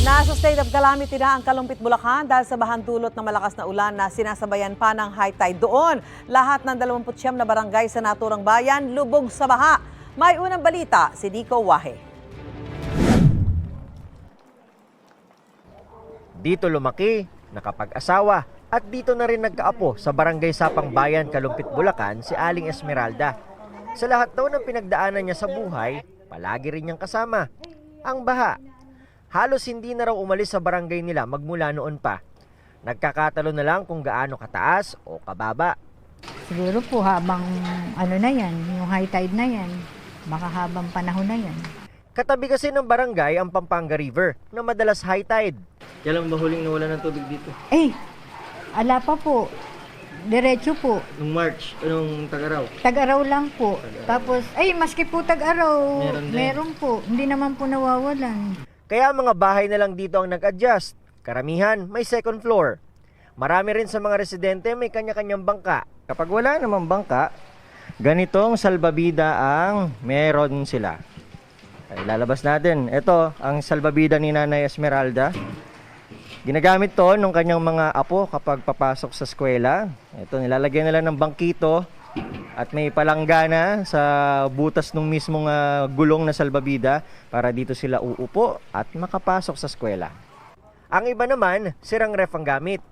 Nasa state of calamity na ang Kalumpit, Bulacan dahil sa bahan dulot ng malakas na ulan na sinasabayan pa ng high tide doon. Lahat ng 29 na barangay sa naturang bayan lubog sa baha. May unang balita si Nico Wahe. Dito lumaki, nakapag-asawa at dito na rin nagkaapo sa barangay Sapang Bayan, Kalumpit, Bulacan si Aling Esmeralda. Sa lahat daw ng pinagdaanan niya sa buhay, palagi rin niyang kasama ang baha. Halos hindi na raw umalis sa barangay nila magmula noon pa. Nagkakatalo na lang kung gaano kataas o kababa. Siguro po habang ano na yan, yung high tide na yan, baka habang panahon na yan. Katabi kasi ng barangay ang Pampanga River na madalas high tide. Kailan ba huling nawala ng tubig dito? Ala pa po. Diretso po. Nung March, nung Tag-Araw. Tag-araw lang po. Tapos, maski po tag-araw, Meron din. meron po. Hindi naman po nawawalan. Kaya mga bahay na lang dito ang nag-adjust. Karamihan may second floor. Marami rin sa mga residente may kanya-kanyang bangka. Kapag wala namang bangka, ganitong salbabida ang meron sila. Ay, lalabas natin. Ito ang salbabida ni Nanay Esmeralda. Ginagamit to nung kanyang mga apo kapag papasok sa eskwela. Ito, nilalagyan nila ng bangkito at may palanggana sa butas ng mismong gulong na salbabida para dito sila uupo at makapasok sa eskwela. Ang iba naman, sirang ref ang gamit.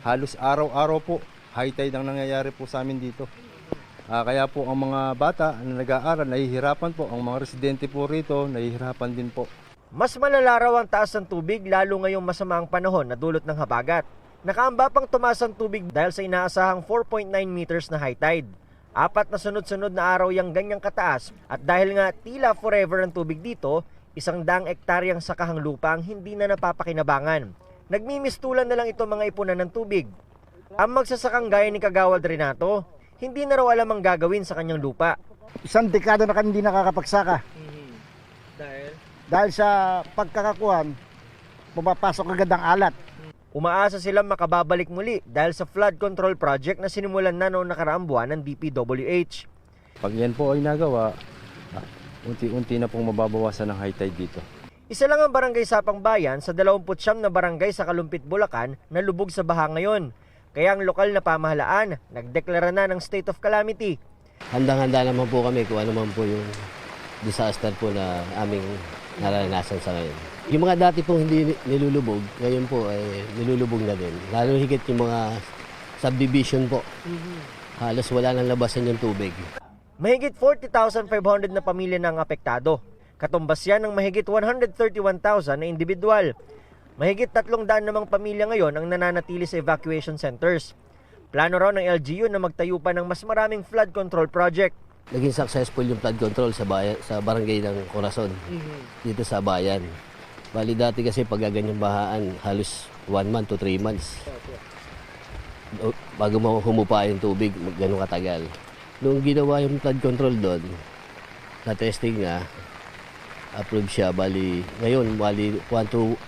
Halos araw-araw po, high tide ang nangyayari po sa amin dito. Kaya po ang mga bata na nag-aaral, nahihirapan po. Ang mga residente po rito, nahihirapan din po. Mas malala raw ang taas ng tubig lalo ngayong masama ang panahon na dulot ng habagat. Nakaamba pang tumaas ang tubig dahil sa inaasahang 4.9 meters na high tide. 4 na sunod-sunod na araw yung ganyang kataas at dahil nga tila forever ang tubig dito, 100 ektaryang sakahang lupa ang hindi na napapakinabangan. Nagmimistulan na lang ito mga ipunan ng tubig. Ang magsasakang gaya ni Kagawad Renato, hindi na raw alam ang gagawin sa kanyang lupa. Isang dekada na kami hindi nakakapagsaka. Dahil sa pagkakakuhan, pumapasok agad ang alat. Umaasa silang makababalik muli dahil sa flood control project na sinimulan na noong nakaraang buwan ng DPWH. Pag yan po ay nagawa, unti-unti na pong mababawasan ang high tide dito. Isa lang ang barangay Sapang Bayan sa 29 na barangay sa Kalumpit, Bulacan na lubog sa baha ngayon. Kaya ang lokal na pamahalaan nagdeklara na ng state of calamity. Handang-handa naman po kami kung ano man po yung disaster po na aming naranasan sa ngayon. Yung mga dati pong hindi nilulubog, ngayon po ay nilulubog na din. Lalo higit yung mga subdivision po. Halos wala nang labasan yung tubig. Mahigit 40,500 na pamilya na ang apektado. Katumbas yan ng mahigit 131,000 na individual. Mahigit 300 namang pamilya ngayon ang nananatili sa evacuation centers. Plano raw ng LGU na magtayo pa ng mas maraming flood control project. Naging successful yung flood control sa bayan, sa barangay ng Corazon, dito sa bayan. Bali dati kasi pag ganyang bahaan, halos 1 month to 3 months. Bago humupa yung tubig, ganun katagal. Nung ginawa yung flood control doon, na-testing nga, approved siya. Bali, ngayon, 1 to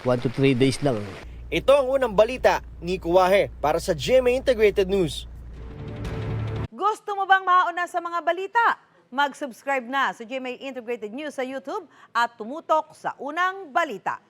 3 days lang. Ito ang unang balita, Nico Wahe, para sa GMA Integrated News. Gusto mo bang mauna sa mga balita? Mag-subscribe na sa GMA Integrated News sa YouTube at tumutok sa unang balita.